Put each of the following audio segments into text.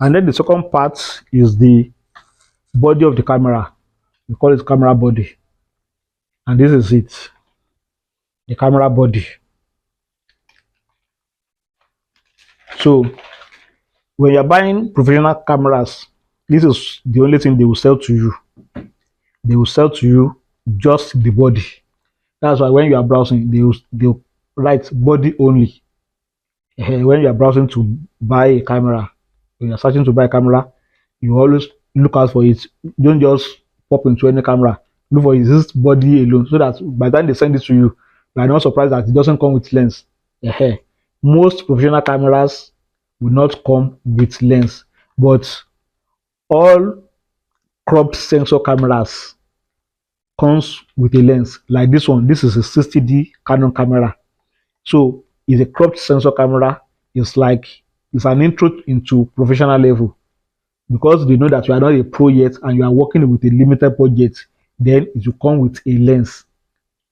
And then the second part is the body of the camera. We call it camera body. And this is it, the camera body. So when you're buying professional cameras, this is the only thing they will sell to you. They will sell to you just the body. That's why when you are browsing, they'll write body only. When you are browsing to buy a camera, when you're searching to buy a camera, you always look out for it. Don't just pop into any camera. Look for this body alone, so that by the time they send it to you, you are not surprised that it doesn't come with lens. Most professional cameras will not come with lens, but all cropped sensor cameras comes with a lens. Like this one, this is a 60D Canon camera. So it's a cropped sensor camera. It's like it's an intro into professional level, because they know that you are not a pro yet and you are working with a limited budget. Then it will come with a lens.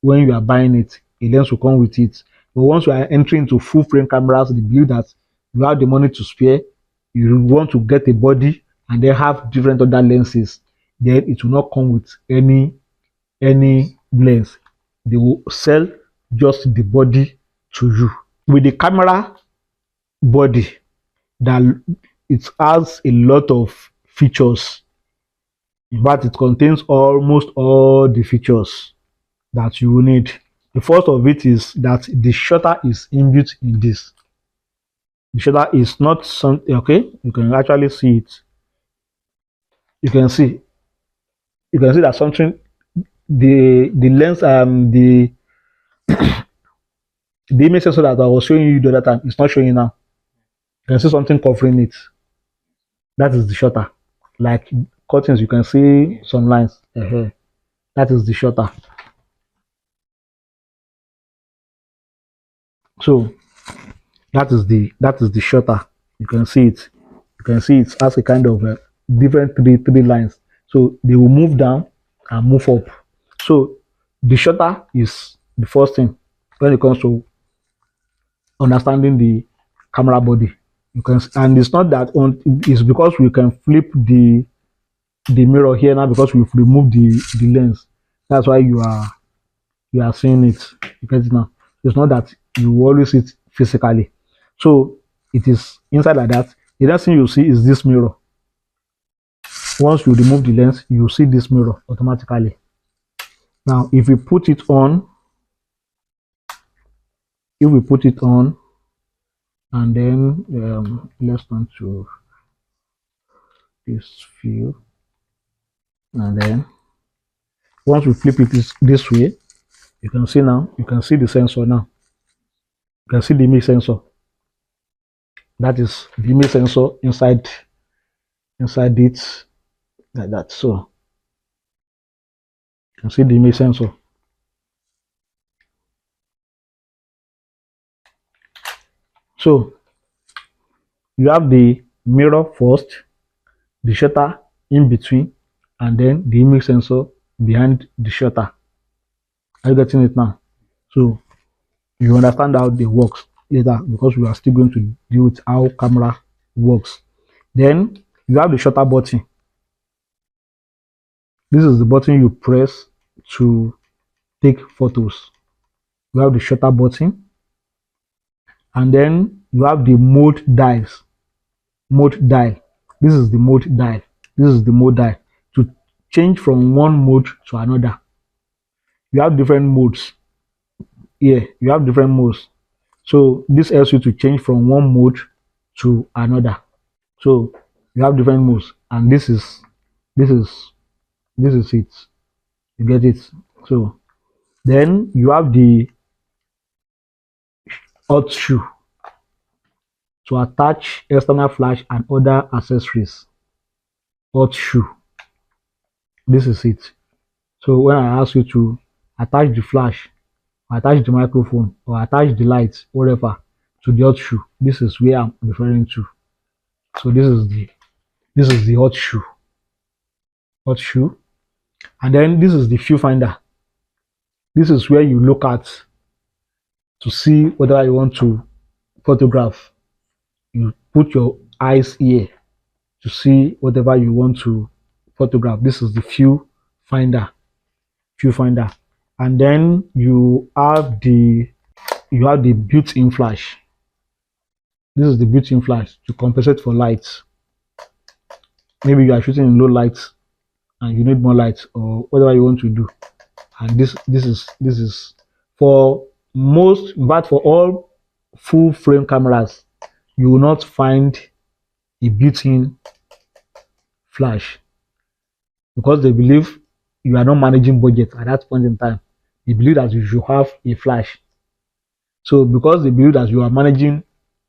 When you are buying it, a lens will come with it. But once you are entering into full frame cameras, they believe that you have the money to spare, you want to get a body and then have different other lenses, then it will not come with any lens. They will sell just the body to you. With the camera body, that it has a lot of features. In fact, it contains almost all the features that you will need. The first of it is that the shutter is inbuilt in this. The shutter is not something, okay, you can actually see it. You can see that something, the lens, the image sensor that I was showing you the other time is not showing now. You can see something covering it. That is the shutter. Like curtains, you can see some lines. That is the shutter. So that is the shutter. You can see it. You can see it has a kind of different three lines. So they will move down and move up. So the shutter is the first thing when it comes to understanding the camera body. You can, and it's not that on, it's because we can flip the mirror here now, because we've removed the lens. That's why you are seeing it. You get it now. It's not that you always see it physically. So it is inside like that. The next thing you see is this mirror. Once you remove the lens, you see this mirror automatically. Now, if we put it on, and then let's turn to this view, and then once we flip it this way, you can see now, you can see the sensor now. You can see the image sensor. That is the image sensor inside it, like that. So you can see the image sensor. So you have the mirror first, the shutter in between, and then the image sensor behind the shutter. Are you getting it now? So you understand how they work later, because we are still going to deal with how camera works. Then you have the shutter button. This is the button you press to take photos. You have the shutter button, and then you have the mode dials. Mode dial. This is the mode dial. This is the mode dial to change from one mode to another. You have different modes. Yeah, you have different modes. So this helps you to change from one mode to another. So you have different modes, and this is it. You get it? So then you have the hot shoe to attach external flash and other accessories. Hot shoe. This is it. So when I ask you to attach the flash, attach the microphone, or attach the lights, whatever, to the hot shoe, this is where I'm referring to. So this is the hot shoe. Hot shoe. And then this is the viewfinder. This is where you look at to see whether you want to photograph. You put your eyes here. to see whatever you want to photograph. This is the viewfinder, and then you have the built-in flash. This is the built-in flash to compensate for lights. Maybe you are shooting in low light and you need more light, or whatever you want to do. And this is for most, but for all full frame cameras, you will not find a built-in flash, because they believe you are not managing budget at that point in time. They believe that you should have a flash. So because they believe that you are managing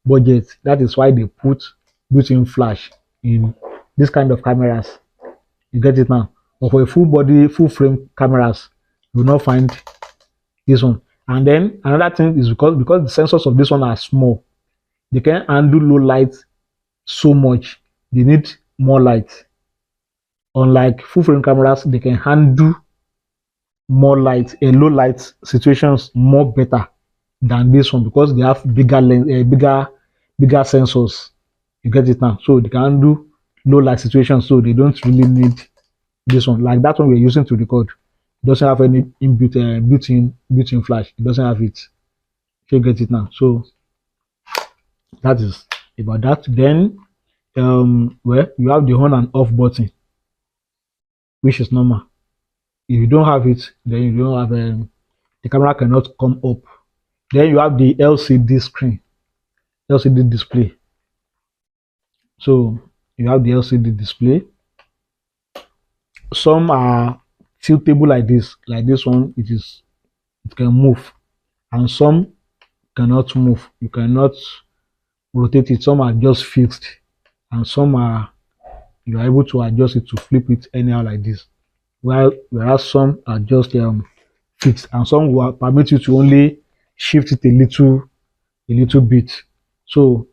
budget, that is why they put built-in flash in this kind of cameras. You get it now? But for a full body, full frame cameras, you will not find this one. And then another thing is because the sensors of this one are small, they can handle low light so much. They need more light. Unlike full frame cameras, they can handle more light and low light situations more better than this one, because they have bigger lens, bigger sensors. You get it now? So they can handle low light situations, so they don't really need this one. Like that one we're using to record, it doesn't have any inbuilt built-in flash. It doesn't have it. You get it now? So that is about that. Then well, you have the on and off button, which is normal. If you don't have it, then you don't have the camera cannot come up. Then you have the LCD screen, LCD display. So you have the LCD display. Some are tiltable like this. Like this one, it can move, and some cannot move. You cannot rotate it. Some are just fixed, and some are you are able to adjust it to flip it anyhow like this. Whereas some are just fixed, and some will permit you to only shift it a little bit. So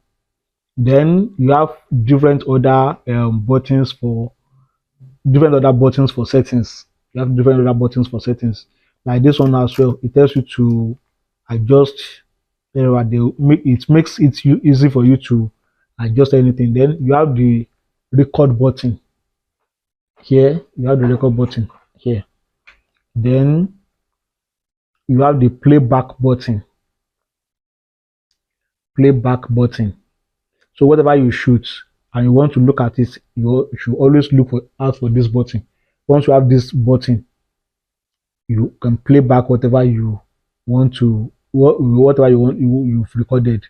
then you have different other buttons for settings. You have different other buttons for settings. Like this one as well. It tells you to adjust. It makes it easy for you to adjust anything. Then you have the record button here. You have the record button here. Then you have the playback button. So whatever you shoot and you want to look at it, you should always look out for this button. Once you have this button, you can play back whatever you want to, whatever you've recorded.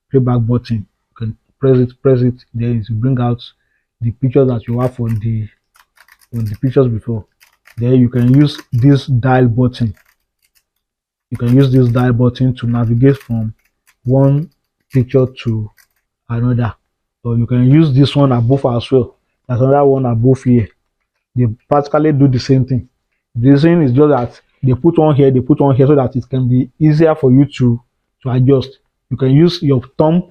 Playback button. You can press it, then it will bring out the pictures that you have on the pictures before. Then you can use this dial button. You can use this dial button to navigate from one picture to another. Or you can use this one above as well. There's another one above here. They practically do the same thing. The reason is just that they put one here, so that it can be easier for you to adjust. You can use your thumb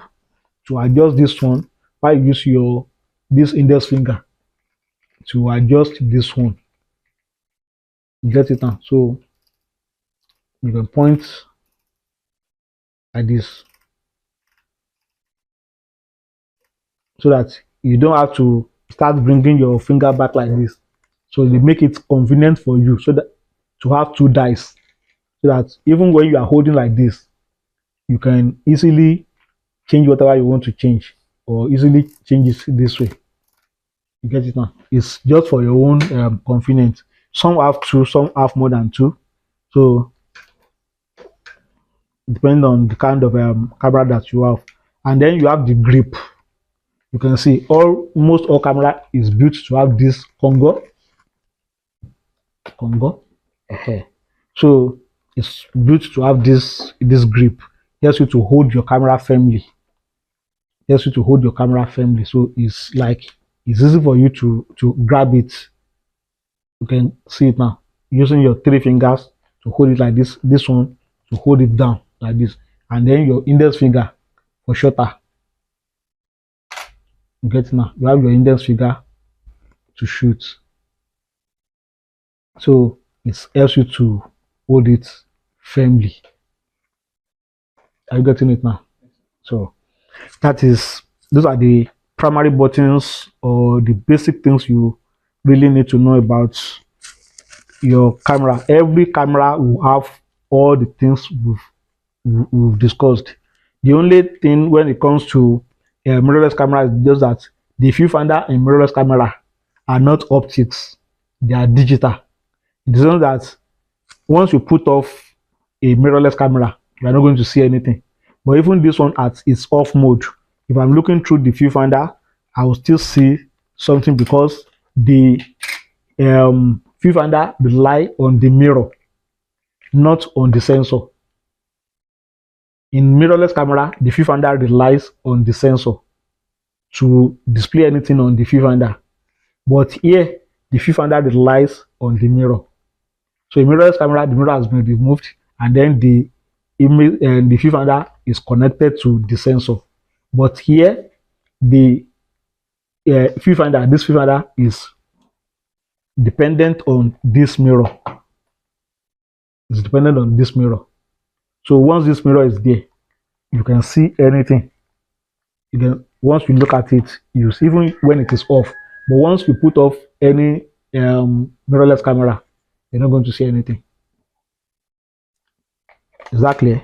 to adjust this one, while you use this index finger to adjust this one. You get it now? So you can point like this, so that you don't have to start bringing your finger back like this. So they make it convenient for you, so that to have two dice, so that even when you are holding like this, you can easily change whatever you want to change, or easily change it this way. You get it now? It's just for your own convenience. Some have two, some have more than two. So depending on the kind of camera that you have. And then you have the grip. You can see almost all camera is built to have this Congo. So it's built to have this grip. It helps you to hold your camera firmly. So it's easy for you to grab it. You can see it now. Using your three fingers to hold it like this. This one to hold it down like this, and then your index finger for shutter. You get it now? You have your index finger to shoot. So it helps you to hold it firmly. Are you getting it now? So those are the primary buttons or the basic things you really need to know about your camera. Every camera will have all the things we've discussed. The only thing when it comes to mirrorless camera is just that the viewfinder in mirrorless camera are not optics, they are digital. It is not that once you put off a mirrorless camera, you are not going to see anything. But even this one at its off mode, if I'm looking through the viewfinder, I will still see something because the viewfinder rely on the mirror, not on the sensor. In mirrorless camera, the viewfinder relies on the sensor to display anything on the viewfinder. But here, the viewfinder relies on the mirror. So in mirrorless camera, the mirror has been removed, and then the image and the viewfinder is connected to the sensor. But here, the viewfinder, this viewfinder is dependent on this mirror. It's dependent on this mirror. So once this mirror is there, you can see anything. You can, once you look at it, you see even when it is off. But once you put off any mirrorless camera, you're not going to see anything. Is that clear?